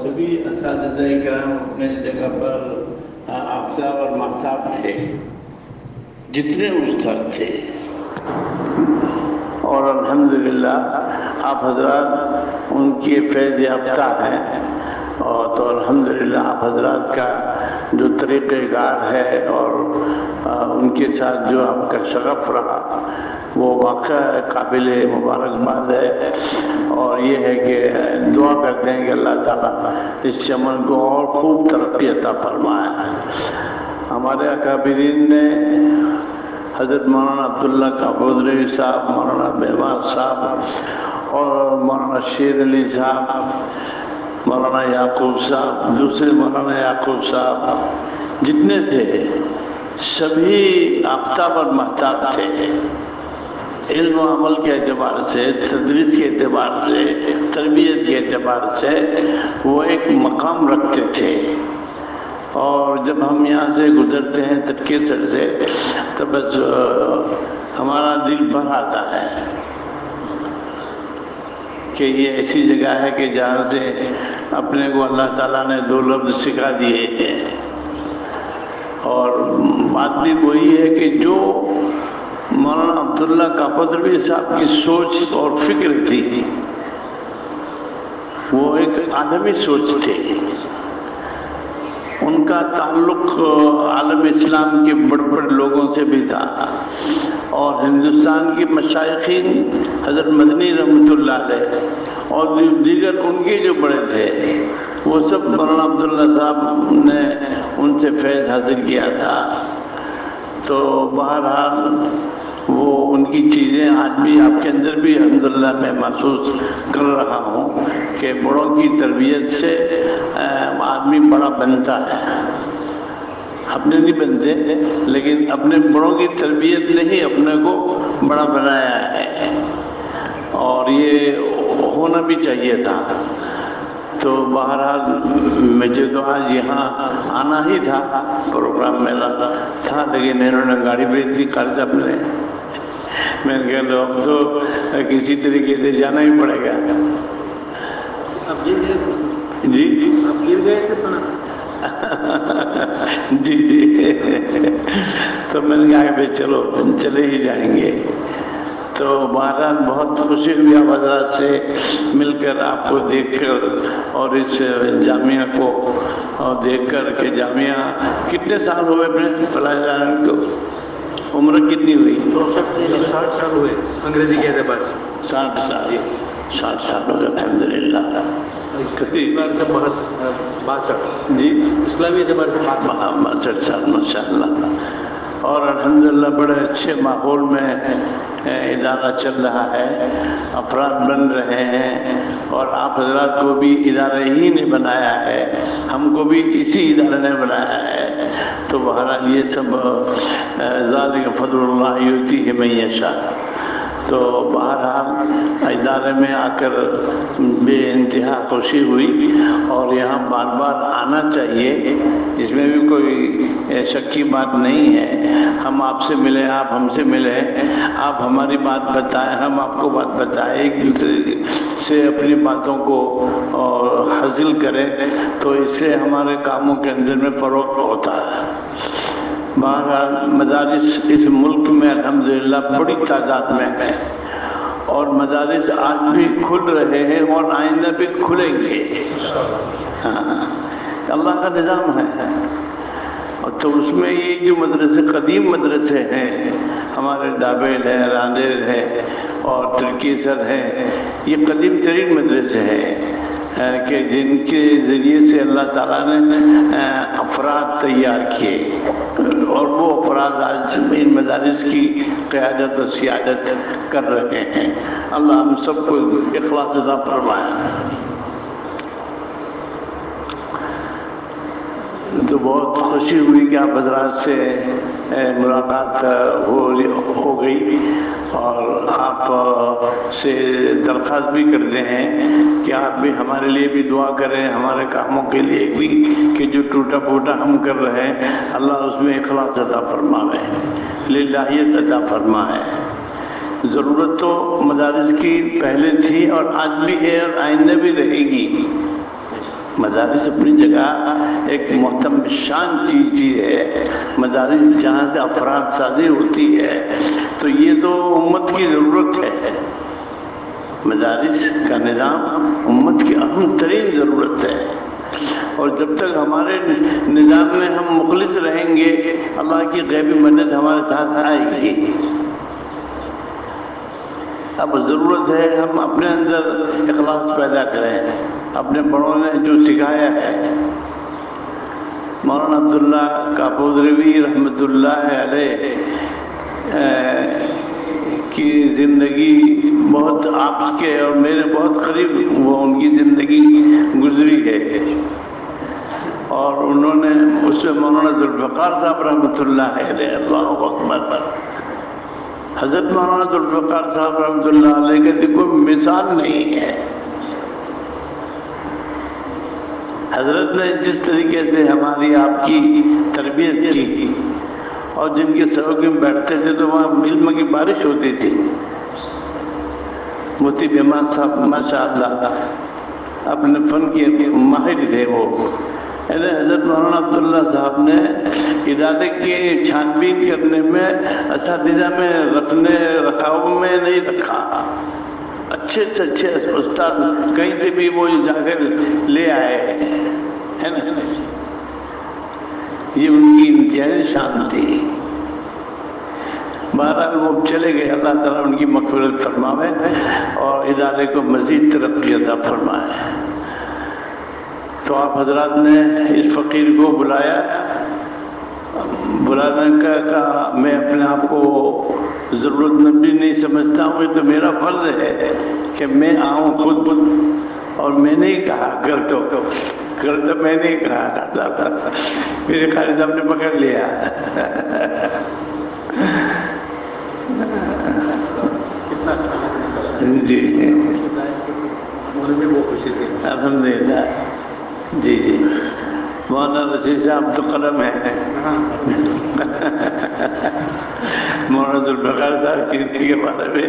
سبھی اساتذہ کرام اپنے جگہ پر آفتاب اور ماہتاب تھے، جتنے استاد تھے، اور الحمدللہ آپ حضرات ان کے فیض یافتہ ہیں، اور تو الحمدللہ آپ حضرات کا جو طریقہ کار ہے اور ان کے ساتھ جو آپ کا شغف رہا وہ واقعہ قابل مبارکباد ہے، اور یہ ہے کہ دعا کرتے ہیں کہ اللہ تعالیٰ اس چمن کو اور خوب ترقی عطا فرمائے۔ ہمارے اکابرین نے حضرت مولانا عبداللہ کابودری صاحب، مولانا بہباد صاحب اور مولانا شیر علی صاحب، مولانا یعقوب صاحب، دوسرے مولانا یعقوب صاحب جتنے تھے سبھی آفتاب اور مہتاب تھے، علم و عمل کے اعتبار سے، تدریس کے اعتبار سے، تربیت کے اعتبار سے وہ ایک مقام رکھتے تھے، اور جب ہم یہاں سے گزرتے ہیں تڑکیسر سے تو بس ہمارا دل بھر آتا ہے کہ یہ ایسی جگہ ہے کہ جہاں سے اپنے کو اللہ تعالیٰ نے دو لفظ سکھا دیے ہیں، اور بات بھی وہی ہے کہ جو مولانا عبداللہ کابودری صاحب کی سوچ اور فکر تھی وہ ایک عالمی سوچ تھی، ان کا تعلق عالم اسلام کے بڑے بڑے لوگوں سے بھی تھا، اور ہندوستان کے مشائخین حضرت مدنی رحمۃ اللہ علیہ اور دیگر ان کے جو بڑے تھے وہ سب مولانا عبداللہ صاحب نے ان سے فیض حاصل کیا تھا۔ تو بہرحال وہ ان کی چیزیں آج بھی آپ کے اندر بھی الحمدللہ میں محسوس کر رہا ہوں کہ بڑوں کی تربیت سے آدمی بڑا بنتا ہے، اپنے نہیں بنتے لیکن اپنے بڑوں کی تربیت نے ہی اپنے کو بڑا بنایا ہے، اور یہ ہونا بھی چاہیے تھا۔ تو بہرحال مجھے تو آج یہاں آنا ہی تھا، پروگرام میرا تھا، لیکن انہوں نے گاڑی بھیج دی خرچ اپنے، میں نے کہا اب تو کسی طریقے سے جانا ہی پڑے گا۔ اب گر گئے تھے؟ جی اب گر گئے تھے سنا؟ جی جی، تو میں نے کہا کہ چلو چلے ہی جائیں گے۔ تو بہرحال بہت خوشی ہوئی آپ حضرات سے مل کر، آپ کو دیکھ کر، اور اس جامعہ کو دیکھ کر کہ جامعہ کتنے سال ہوئے اپنے فلاح جان کو، عمر کتنی ہوئی؟ 60 سال ہوئے انگریزی کے اعتبار سے، 60 سال، 60 سال ہو گئے الحمدللہ۔ اعتبار سے 62 جی اسلامی اعتبار سے 62 سال ماشاء اللہ، اور الحمدللہ بڑے اچھے ماحول میں ادارہ چل رہا ہے، افراد بن رہے ہیں، اور آپ حضرات کو بھی ادارے ہی نے بنایا ہے، ہم کو بھی اسی ادارے نے بنایا ہے۔ تو بہرحال یہ سب ذالک فضل اللہ یؤتیہ من یشاء۔ تو بہرحال ادارے میں آ کر بے انتہا خوشی ہوئی، اور یہاں بار بار آنا چاہیے، اس میں بھی کوئی شک کی بات نہیں ہے۔ ہم آپ سے ملیں، آپ ہم سے ملیں، آپ ہماری بات بتائیں، ہم آپ کو بات بتائیں، ایک دوسرے سے اپنی باتوں کو حاصل کریں، تو اس سے ہمارے کاموں کے اندر میں فروغ ہوتا ہے۔ بہرحال مدارس اس ملک میں الحمدللہ بڑی تعداد میں ہے، اور مدارس آج بھی کھل رہے ہیں اور آئندہ بھی کھلیں گے، اللہ کا نظام ہے۔ تو اس میں یہ جو مدرسے قدیم مدرسے ہیں ہمارے ڈابیل ہے، راندیل ہے اور ترکیسر ہے، یہ قدیم ترین مدرسے ہیں کہ جن کے ذریعے سے اللہ تعالیٰ نے افراد تیار کیے، اور وہ افراد آج ان مدارس کی قیادت و سیادت کر رہے ہیں۔ اللہ ہم سب کو اخلاص عطا فرمائے۔ تو بہت خوشی ہوئی کہ آپ حضرات سے ملاقات ہو گئی، اور آپ سے درخواست بھی کرتے ہیں کہ آپ بھی ہمارے لیے بھی دعا کریں، ہمارے کاموں کے لیے بھی کہ جو ٹوٹا پھوٹا ہم کر رہے ہیں اللہ اس میں اخلاص عطا فرمائے، للہیت عطا فرمائے۔ ضرورت تو مدارس کی پہلے تھی اور آج بھی ہے اور آئندہ بھی رہے گی، مدارس اپنی جگہ ایک محترم شان چیز ہے، مدارس جہاں سے افراد سازی ہوتی ہے، تو یہ تو امت کی ضرورت ہے، مدارس کا نظام امت کی اہم ترین ضرورت ہے، اور جب تک ہمارے نظام میں ہم مخلص رہیں گے اللہ کی غیبی مدد ہمارے ساتھ آئے گی۔ اب ضرورت ہے ہم اپنے اندر اخلاص پیدا کریں، اپنے بڑوں نے جو سکھایا ہے، مولانا عبداللہ کاپودروی رحمۃ اللہ علیہ کی زندگی بہت آپ کے اور میرے بہت قریب وہ ان کی زندگی گزری ہے، اور انہوں نے اس میں مولانا ذوالفقار صاحب رحمۃ اللہ علیہ، اللہ اکبر، حضرت مولانا ذوالفقار صاحب رحمۃ اللہ علیہ کی کوئی مثال نہیں ہے۔ حضرت نے جس طریقے سے ہماری آپ کی تربیت کی، اور جن کے سبق میں بیٹھتے تھے تو وہاں علم کی بارش ہوتی تھی۔ مفتی بیمار صاحب ماشاء اللہ اپنے فن کے ماہر تھے، وہ حضرت مولانا عبداللہ صاحب نے ادارے کی چھان بین کرنے میں اساتذہ میں رکھاؤ میں نہیں رکھا، اچھے سے اچھے استاد کہیں سے بھی وہ جا کر لے آئے ہے نا، یہ ان کی انتہائی شان تھی۔ بہرحال وہ چلے گئے، اللہ تعالیٰ ان کی مغفرت فرمائے اور ادارے کو مزید ترقی عطا فرمائے۔ تو آپ حضرات نے اس فقیر کو بلانے کا کہا، میں اپنے آپ کو ضرورت مند نہیں سمجھتا ہوں، یہ تو میرا فرض ہے کہ میں آؤں خود، اور میں نے ہی کہا کر تو میں نے ہی کہا کرتا تھا، میرے قاری صاحب نے پکڑ لیا۔ جی الحمدللہ، جی جی مولانا رشید صاحب تو قلم ہے، مولانا ذوالفقار صاحب کے بارے میں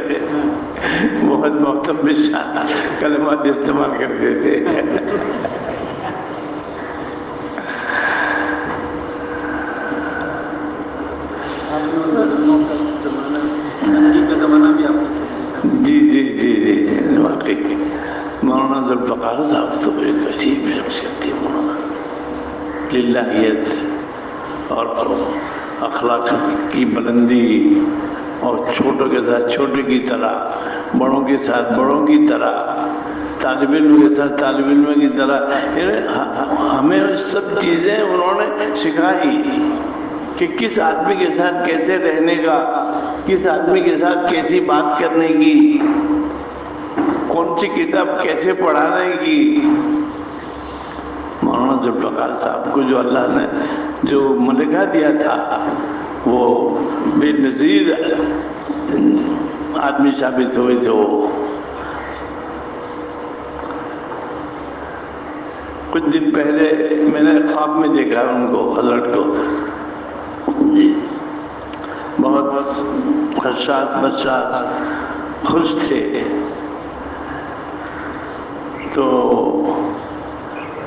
بہت محترم شان کلمات استعمال کرتے تھے۔ جی جی جی جی واقعی مولانا ذوالفقار صاحب تو ایک عجیب شخصیت تھی، مولانا للہیت اور اخلاق کی بلندی، اور چھوٹوں کے ساتھ چھوٹے کی طرح، بڑوں کے ساتھ بڑوں کی طرح، طالب علم کے ساتھ طالب علم کی طرح، ہمیں سب چیزیں انہوں نے سکھائی کہ کس آدمی کے ساتھ کیسے رہنے کا، کس آدمی کے ساتھ کیسی بات کرنے کی، کون سی کتاب کیسے پڑھانے کی۔ مولانا ذوالفقار صاحب کو جو اللہ نے جو ملکہ دیا تھا، وہ بے نظیر آدمی ثابت ہوئے تھے۔ وہ کچھ دن پہلے میں نے خواب میں دیکھا ان کو، حضرت کو، بہت حساس خوش تھے۔ تو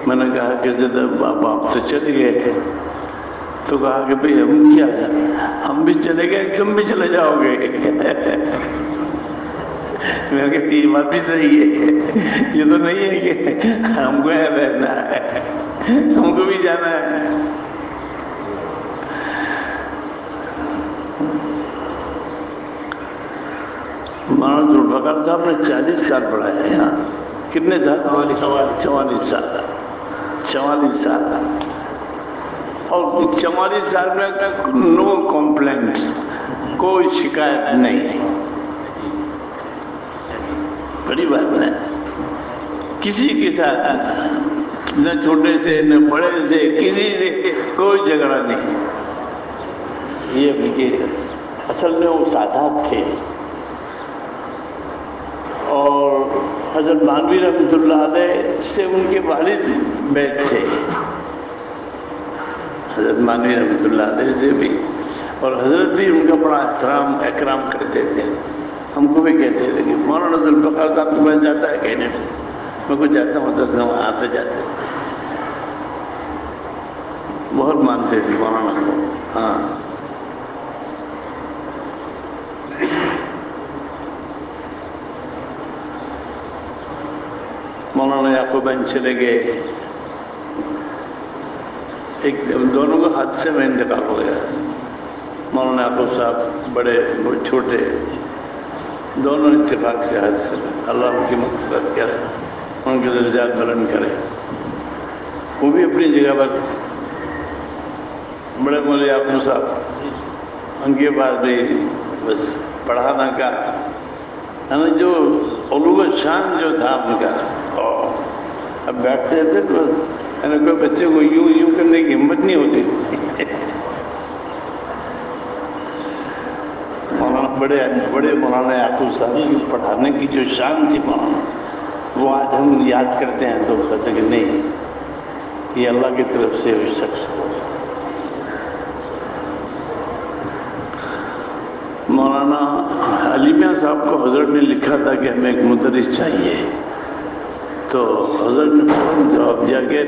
میں نے کہا کہ جب آپ تو چلے گئے، تو کہا کہ بھئی ہم کیا جائیں، ہم بھی چلے گئے، تم بھی چلے جاؤ گے۔ میں نے کہا یہ بات بھی صحیح ہے، یہ تو نہیں ہے کہ ہم کو یہاں رہنا ہے، ہم کو بھی جانا ہے۔ مولانا ذوالفقار صاحب نے 40 سال پڑھایا ہے یہاں۔ کتنے سال؟ 44 سال، اور 44 سال میں نو کمپلینٹ، کوئی شکایت نہیں۔ بڑی بات ہے، کسی کے ساتھ نہ چھوٹے سے نہ بڑے سے کسی سے کوئی جھگڑا نہیں۔ یہ اصل میں وہ سادات تھے، اور حضرت نانوی رحمۃ اللہ علیہ سے ان کے والد بیٹھ تھے، حضرت نانوی رحمۃ اللہ علیہ سے بھی، اور حضرت بھی ان کا بڑا احترام اکرام کرتے تھے۔ ہم کو بھی کہتے تھے کہ مولانا ذوالفقار صاحب کے پاس جاتا ہے کہنے میں کچھ جاتا ہوں تو وہاں آتے جاتے بہت مانتے تھے مولانا کو. ہاں مولانا یعقوب چلے گئے. ایک دونوں کا حادثے میں انتقال ہو گیا. مولانا یعقوب صاحب بڑے چھوٹے، دونوں اتفاق سے حادثے میں. اللہ ان کی مغفرت کرے، ان کے درجات بلند کرے. وہ بھی اپنی جگہ پر بڑے مولوی یعقوب صاحب، ان کے بعد بھی بس پڑھانا کا جو علو شان جو تھا ان کا. اب بیٹھتے تھے تو کوئی بچے کو یوں کرنے کی ہمت نہیں ہوتی تھی. مولانا بڑے مولانا یعقوب صاحب کی پڑھانے کی جو شان تھی مولانا، وہ آج ہم یاد کرتے ہیں تو کہتے ہیں کہ نہیں، یہ اللہ کی طرف سے ہوئی شخص. مولانا علی میاں صاحب کو حضرت نے لکھا تھا کہ ہمیں ایک مدرس چاہیے، تو حضرت نے فوراً جواب دیا کہ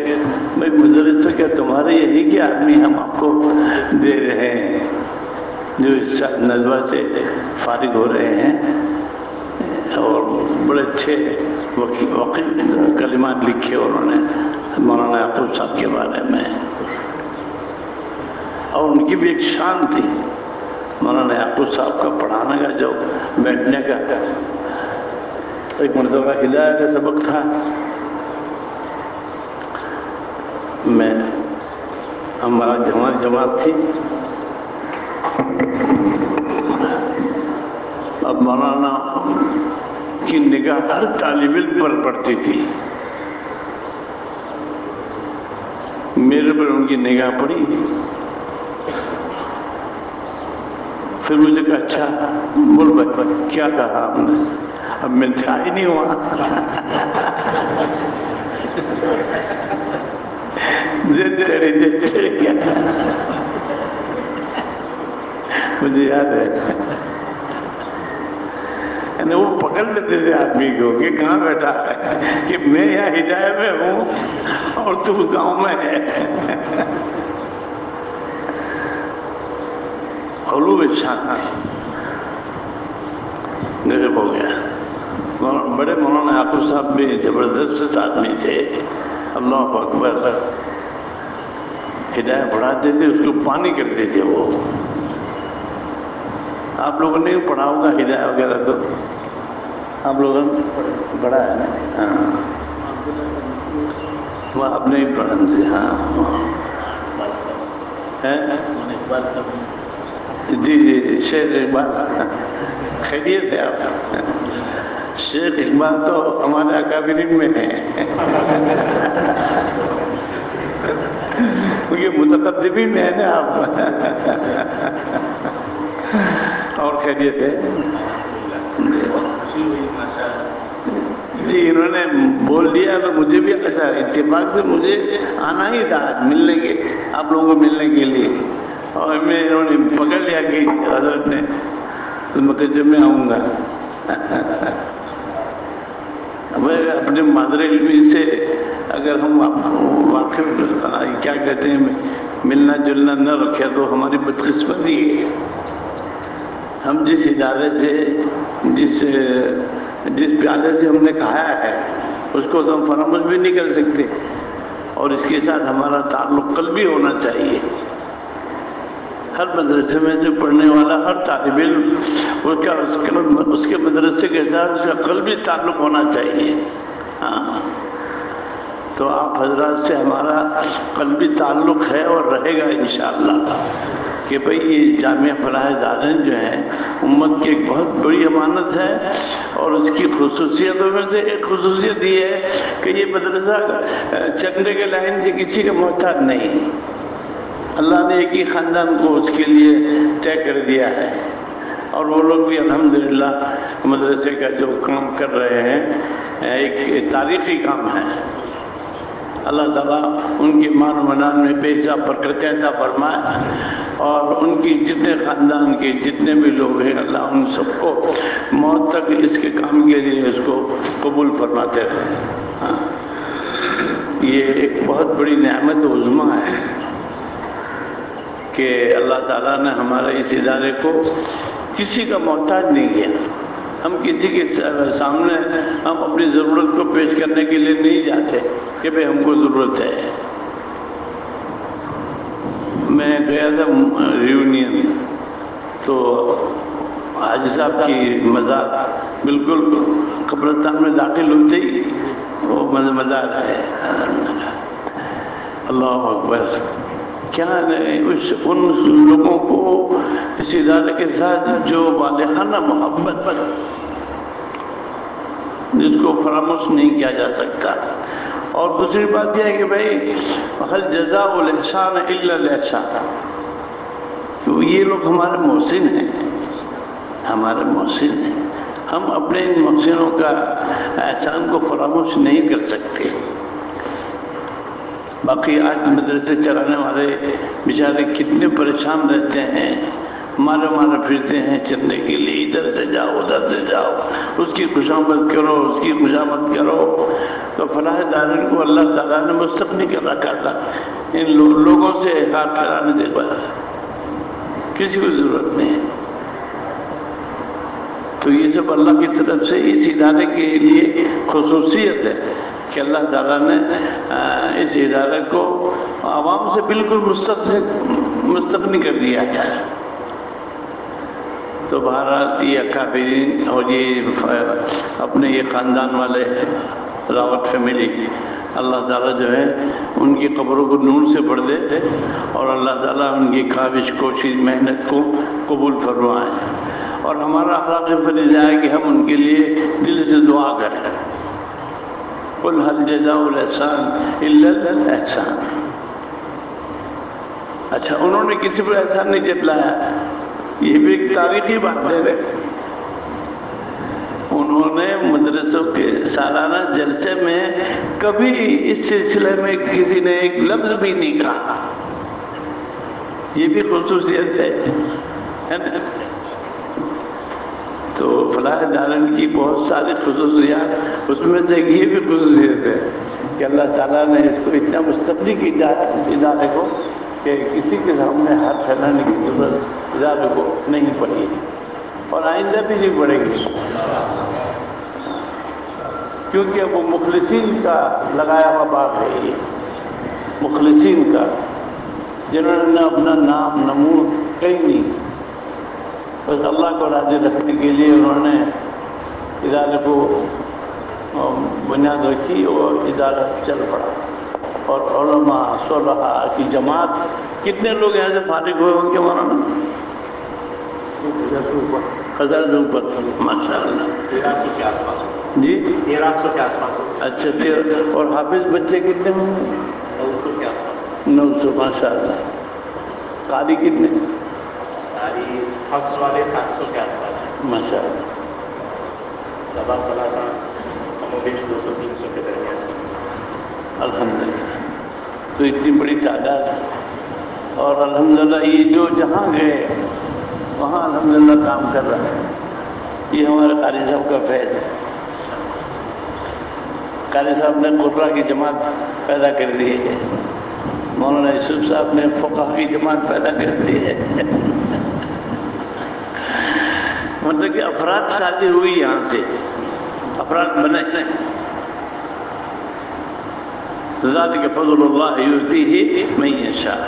بھائی مدرس تو کیا تمہارے یہی کے آدمی ہم آپ کو دے رہے ہیں جو اس نزوہ سے فارغ ہو رہے ہیں، اور بڑے اچھے وقت کلمات لکھے انہوں نے مولانا یعقوب صاحب کے بارے میں، اور ان کی بھی ایک شان تھی. مولانا یعقوب صاحب کا پڑھانے کا جو بیٹھنے کا، ایک مرتبہ ہدایہ کا سبق تھا. ہماری جماعت تھی. اب مولانا کی نگاہ ہر طالب علم پر پڑتی تھی. میرے پر ان کی نگاہ پڑی. پھر مجھے کہا اچھا بول بھائی کیا کہا ہم نے؟ اب میں تھا ہی نہیں وہاں. مجھے یاد ہے وہ پکڑ لیتے تھے آدمی کو کہ کہاں بیٹھا ہے، کہ میں یہاں ہدایہ میں ہوں اور تم گاؤں میں ہے. علو شان غریب ہو گیا. بڑے مولانا یعقوب صاحب بھی زبردست آدمی تھے. اللہ اکبر. ہدایہ پڑھاتے تھے، اس کو پانی کرتے تھے. وہ آپ لوگوں نے پڑھا ہوگا ہدایہ وغیرہ، تو آپ لوگوں نے پڑھا ہے نا؟ ہاں وہ آپ نے ہی پڑھا تھے. ہاں جی جی شیخ اقبال. خیریت ہے آپ؟ شیخ اقبال تو ہمارے اکابرین میں ہیں، کیونکہ متقدمین میں ہے نا آپ. اور خیریت ہے جی. انہوں نے بول دیا تو مجھے بھی اچھا، اتفاق سے مجھے آنا ہی تھا ملنے کے، آپ لوگوں کو ملنے کے لیے. اور انہوں نے پکڑ لیا کہ حضرت نے، میں کہ جب میں آؤں گا. اپنے مادر علمی سے اگر ہم واقف کیا کہتے ہیں ملنا جلنا نہ رکھے تو ہماری بدقسمتی ہے. ہم جس ادارے سے جس پیالے سے ہم نے کھایا ہے اس کو تو ہم فراموش بھی نہیں کر سکتے، اور اس کے ساتھ ہمارا تعلق قلبی ہونا چاہیے. ہر مدرسے میں سے پڑھنے والا ہر طالب علم اس کے مدرسے کے ساتھ اس کا قلبی تعلق ہونا چاہیے. ہاں تو آپ حضرات سے ہمارا قلبی تعلق ہے اور رہے گا انشاءاللہ، کہ بھئی یہ جامعہ فلاح دارین جو ہے امت کی ایک بہت بڑی امانت ہے. اور اس کی خصوصیتوں میں سے ایک خصوصیت یہ ہے کہ یہ مدرسہ چندے کے لائن سے کسی کا محتاج نہیں. اللہ نے ایک ہی خاندان کو اس کے لیے طے کر دیا ہے، اور وہ لوگ بھی الحمدللہ مدرسے کا جو کام کر رہے ہیں ایک تاریخی کام ہے. اللہ تعالیٰ ان کی مان و منان میں بے حساب برکتیں عطا فرمائے، اور ان کی جتنے خاندان کے جتنے بھی لوگ ہیں اللہ ان سب کو موت تک اس کے کام کے لیے اس کو قبول فرماتے رہے. یہ ایک بہت بڑی نعمت عظمیٰ ہے. کہ اللہ تعالیٰ نے ہمارے اس ادارے کو کسی کا محتاج نہیں کیا. ہم کسی کے سامنے ہم اپنی ضرورت کو پیش کرنے کے لیے نہیں جاتے کہ بھئی ہم کو ضرورت ہے. میں گیا تھا ریونین، تو حاجی صاحب کی مزار بالکل قبرستان میں داخل ہوتے ہی وہ مزار ہے. اللہ اکبر. کیا ان لوگوں کو اس ادارے کے ساتھ جو والہانہ محبت جس کو فراموش نہیں کیا جا سکتا. اور دوسری بات یہ ہے کہ بھائی هل جزاء الاحسان الا الاحسان. یہ لوگ ہمارے محسن ہیں، ہمارے محسن ہیں. ہم اپنے ان محسنوں کا احسان کو فراموش نہیں کر سکتے. باقی آج مدرسے چلانے والے بیچارے کتنے پریشان رہتے ہیں، مارے پھرتے ہیں چلنے کے لیے، ادھر سے جاؤ ادھر سے جاؤ، اس کی خوشامد کرو اس کی خوشامد کرو. تو فلاح دارین کو اللہ تعالیٰ نے مستغنی کر رکھا تھا ان لوگوں سے ہاتھ پھیلانے کے بعد. کسی کو ضرورت نہیں ہے. تو یہ سب اللہ کی طرف سے اس ادارے کے لیے خصوصیت ہے کہ اللہ تعالیٰ نے اس ادارے کو عوام سے بالکل مستغنی کر دیا ہے. تو بہرحال یہ اکابرین اور یہ اپنے یہ خاندان والے راوت فیملی، اللہ تعالیٰ جو ہے ان کی قبروں کو نور سے بھر دے اور اللہ تعالیٰ ان کی کاوش کوشش محنت کو قبول فرمائے. اور ہمارا اخلاق فریضہ ہے کہ ہم ان کے لیے دل سے دعا کریں. قل هل جزاء الاحسان الا الاحسان. اچھا، انہوں نے کسی پر احسان نہیں جتلایا، یہ بھی ایک تاریخی بات ہے. انہوں نے مدرسوں کے سالانہ جلسے میں کبھی اس سلسلے میں کسی نے ایک لفظ بھی نہیں کہا. یہ بھی خصوصیت ہے نا. تو فلاح دارین کی بہت ساری خصوصیات، اس میں سے یہ بھی خصوصیت ہے کہ اللہ تعالیٰ نے اس کو اتنا مستغنی کیا اس ادارے کو کہ کسی کے سامنے ہاتھ پھیلانے کی ضرورت ادارے کو نہیں پڑی اور آئندہ بھی نہیں پڑے گی، کیونکہ وہ مخلصین کا لگایا ہوا باغ ہے. یہ مخلصین کا، جنہوں نے اپنا نام نمود کہیں نہیں، بس اللہ کو راضی رکھنے کے لیے انہوں نے ادارے کو بنیاد رکھی اور ادارہ چل پڑا. اور علماء صلحاء کی جماعت، کتنے لوگ یہاں سے فارغ ہوئے ہوں گے مولانا؟ 1000 سے اوپر ماشاء اللہ. 1300 کے آس پاس. جی 1300 کے آس پاس. اچھا. اور حافظ بچے کتنے ہوں گے؟ 900 کے آس پاس. 900 ماشاء اللہ. قاری کتنے؟ قاری حفظ والے 700 کے آس پاس. ماشاء اللہ. سبا سلاسہ کم و بیش 200-300 کے درمیان. الحمدللہ. تو اتنی بڑی تعداد، اور الحمدللہ یہ جو جہاں گئے وہاں الحمدللہ کام کر رہا ہے. یہ ہمارے قاری صاحب کا فیض ہے. قاری صاحب نے قرہ کی جماعت پیدا کر دی ہے، مولانا یوسف صاحب نے فقہ کی جماعت پیدا کر دی ہے. مطلب کہ افراد شادی ہوئی یہاں سے، افراد بنے. ذالک فضل اللہ یؤتیہ من یشاء.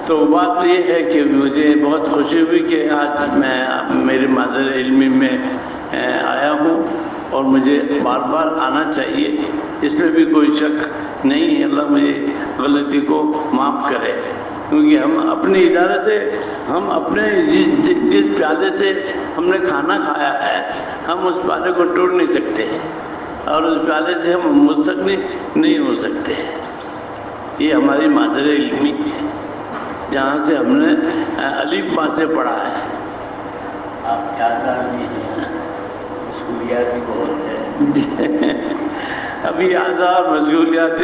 تو بات یہ ہے کہ مجھے بہت خوشی ہوئی کہ آج میں میری مادر علمی میں آیا ہوں، اور مجھے بار بار آنا چاہیے، اس میں بھی کوئی شک نہیں ہے. اللہ مجھے غلطی کو معاف کرے، کیونکہ ہم اپنے ادارے سے، ہم اپنے جس پیالے سے ہم نے کھانا کھایا ہے، ہم اس پیالے کو توڑ نہیں سکتے، اور اس پیالے سے ہم مستغنی نہیں ہو سکتے. یہ ہماری مادر علمی ہے جہاں سے ہم نے الف با سے پڑھا ہے. آپ کے آزاد بھی ہیں، مشغولیات بھی بہت ہے. ابھی آزاد مشغولیات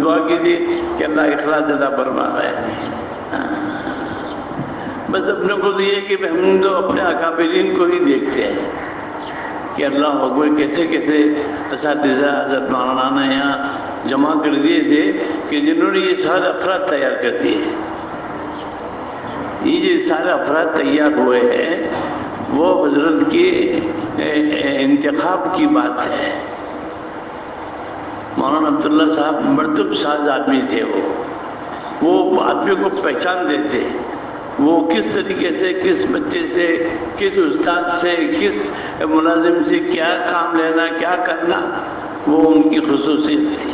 دعا کیجیے کہ اللہ اخلاص عطا فرمائے. بس اپنے کو تو یہ کہ ہم تو اپنے اکابرین کو ہی دیکھتے ہیں کہ اللہ اکبر کیسے کیسے اساتذہ حضرت مولانا نے یہاں جمع کر دیے تھے کہ جنہوں نے یہ سارے افراد تیار کر دیے. یہ جو سارے افراد تیار ہوئے ہیں وہ حضرت کے انتخاب کی بات ہے. مولانا عبداللہ صاحب مرتب ساز آدمی تھے. وہ آدمی کو پہچانتے تھے. وہ کس طریقے سے، کس بچے سے، کس استاد سے، کس ملازم سے کیا کام لینا، کیا کرنا، وہ ان کی خصوصیت تھی.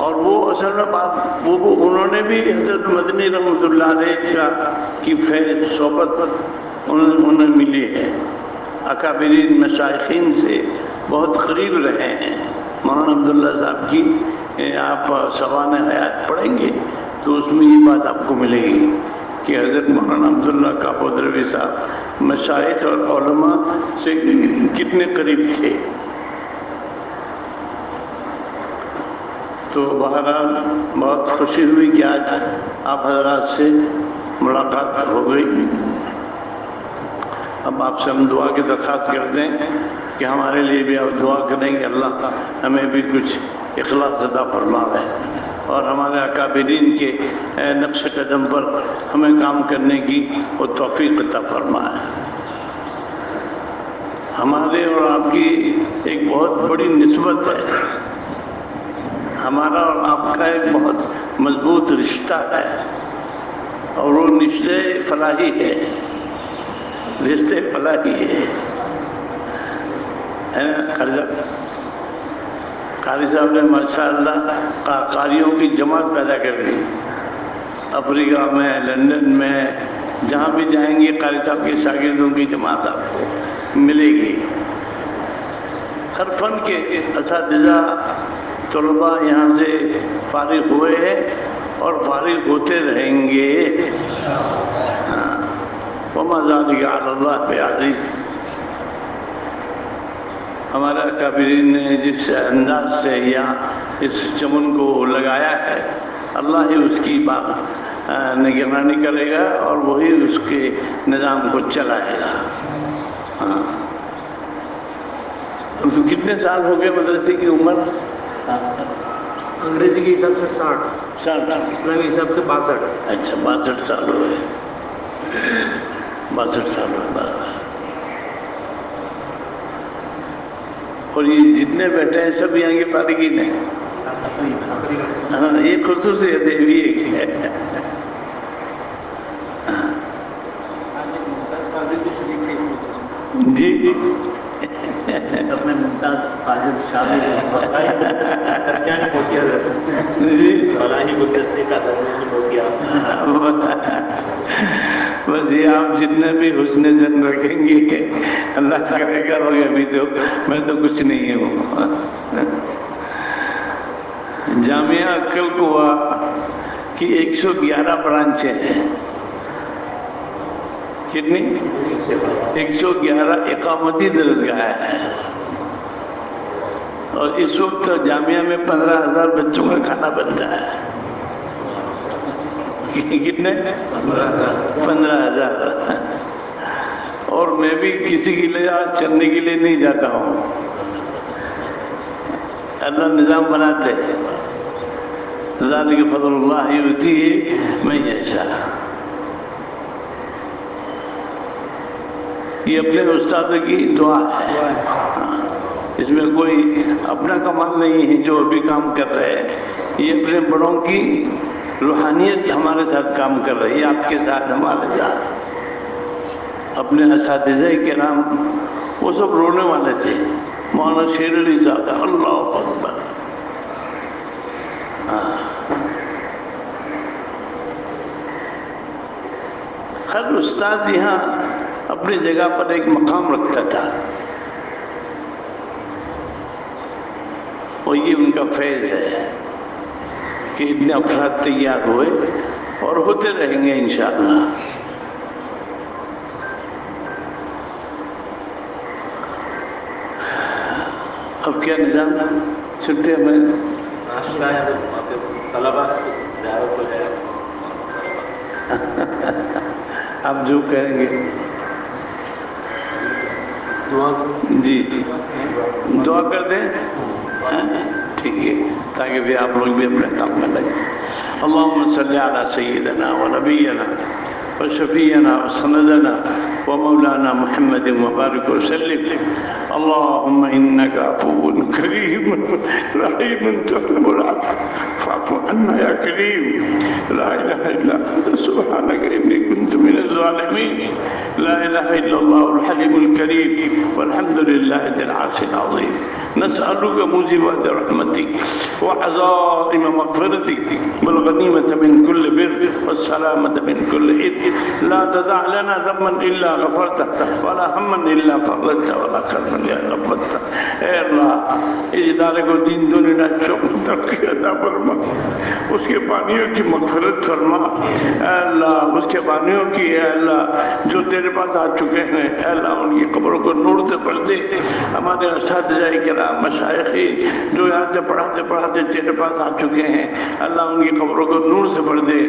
اور وہ اصل میں بات وہ انہوں نے بھی حضرت مدنی رحمۃ اللہ علیہ کی فیض صحبت انہیں ملی ہے. اکابرین مشائخین سے بہت قریب رہے ہیں. مولانا عبداللہ صاحب کی آپ سوانح حیات پڑھیں گے تو اس میں یہ بات آپ کو ملے گی کہ حضرت مولانا عبداللہ کاپودروی صاحب مشائخ اور علماء سے کتنے قریب تھے. تو بہرحال بہت خوشی ہوئی کہ آج آپ حضرات سے ملاقات ہو گئی. اب آپ سے ہم دعا کی درخواست کرتے ہیں کہ ہمارے لیے بھی آپ دعا کریں گے اللہ ہمیں بھی کچھ اخلاص عطا فرمائے اور ہمارے اکابرین کے نقش قدم پر ہمیں کام کرنے کی وہ توفیق عطا فرمائے. ہمارے اور آپ کی ایک بہت بڑی نسبت ہے. ہمارا اور آپ کا ایک بہت مضبوط رشتہ ہے اور وہ رشتے فلاحی ہے. رشتے فلاحی ہے نا. قاری صاحب نے ماشاءاللہ قاریوں کی جماعت پیدا کر دی. افریقہ میں، لندن میں، جہاں بھی جائیں گے قاری صاحب کے شاگردوں کی جماعت آپ کو ملے گی. ہر فن کے اساتذہ طلباء یہاں سے فارغ ہوئے ہیں اور فارغ ہوتے رہیں گے. وما ذلک علی اللہ بعزیز. ہمارے اکابرین نے جس انداز سے یہاں اس چمن کو لگایا ہے اللہ ہی اس کی نگرانی کرے گا اور وہی اس کے نظام کو چلائے گا. کتنے سال ہو گئے مدرسے کی عمر؟ انگریزی کے حساب سے 60، اسلامی حساب سے 62. اچھا 62 سال ہوئے. 62 سال ہوئے. اور یہ جتنے بیٹھے ہیں سب یہاں کے فارغین ہیں. ہاں یہ خصوصیت بھی ایک ہے. جی اپنے ممتاز فاضل شامل بس یہ آپ جتنے بھی حسن زن رکھیں گے اللہ کرے گا. ابھی تو میں تو کچھ نہیں ہوں. جامعہ عقل قوا کی 111 برانچیں ہیں. کتنی؟ 111 اقامتی درسگاہ ہے. اور اس وقت جامعہ میں 15,000 بچوں کا کھانا بنتا ہے. کتنے؟ 15,000. اور میں بھی کسی کے لیے آج چلنے کے لیے نہیں جاتا ہوں. اللہ نظام بناتے ہیں. ذالک فضل اللہ یؤتیہ من یشاء. یہ اپنے استاد کی دعا ہے. اس میں کوئی اپنا کمال نہیں ہے جو ابھی کام کر رہے ہیں. یہ اپنے بڑوں کی روحانیت ہمارے ساتھ کام کر رہی ہے، آپ کے ساتھ، ہمارے ساتھ. اپنے اساتذہ کرام وہ سب رونے والے تھے. مولانا شیر علی صاحب اللہ اکبر. ہر استاد یہاں اپنی جگہ پر ایک مقام رکھتا تھا اور یہ ان کا فیض ہے کہ اتنے افراد تیار ہوئے اور ہوتے رہیں گے انشاءاللہ. اب کیا نظام چھٹے میں طلبا زیارت ہو جائے. آپ جو کہیں گے. جی دعا کر دیں ٹھیک ہے تاکہ پھر آپ لوگ بھی اپنے کام میں لگیں. اللہم صلی علی سیدنا و نبینا و شفیعنا و سندنا و مولانا محمد مبارک وسلم. اللہم انکا عفو کریم رحیم تحب العفو فاعف عنا یا کریم. لا الہ الا انت سبحانک انی کنت من الظالمین. لا الہ الا اللہ الحلیم الکریم والحمد للہ ذی العرش العظیم. نسألك موجبات رحمتك وعزائم مغفرتك والغنيمة من كل بر والسلامة من كل إثم. لا تدع لنا ذنبا إلا غفرته ولا هما إلا فرجته ولا كربا إلا نفضته. اے اللہ اس ادارے کو دین دنیا شوق ترقی عطا فرما, اس کے بانیوں کی مغفرت فرما. اے اللہ اس کے بانیوں کی اے اللہ جو تیرے پاس آ چکے ہیں اے اللہ ان کی قبروں کو نور سے بھر دے. ہمارے اساتذہ کرام مشائخین جو یہاں سے پڑھاتے پڑھاتے تیرے پاس آ چکے ہیں اللہ ان کی قبروں کو نور سے بھر دے.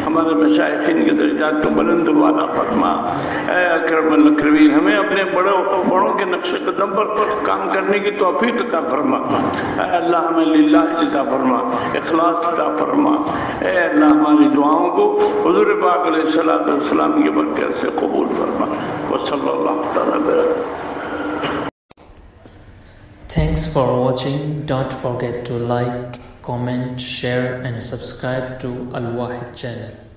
ہمارے مشائخین کے درجات کو بلند والا فرما. اے اکرم الاکرمین ہمیں اپنے بڑوں کے نقش قدم پر کام کرنے کی توفیق عطا فرما. اے اللہ ہمیں للہ عطا فرما, اخلاص عطا فرما. اے اللہ ہماری دعاؤں کو حضور پاک علیہ السلام کی برکت سے قبول فرما. وصلی اللہ تعالی وسلم. Thanks for watching. Don't forget to like, comment, share and subscribe to Al Wahid channel.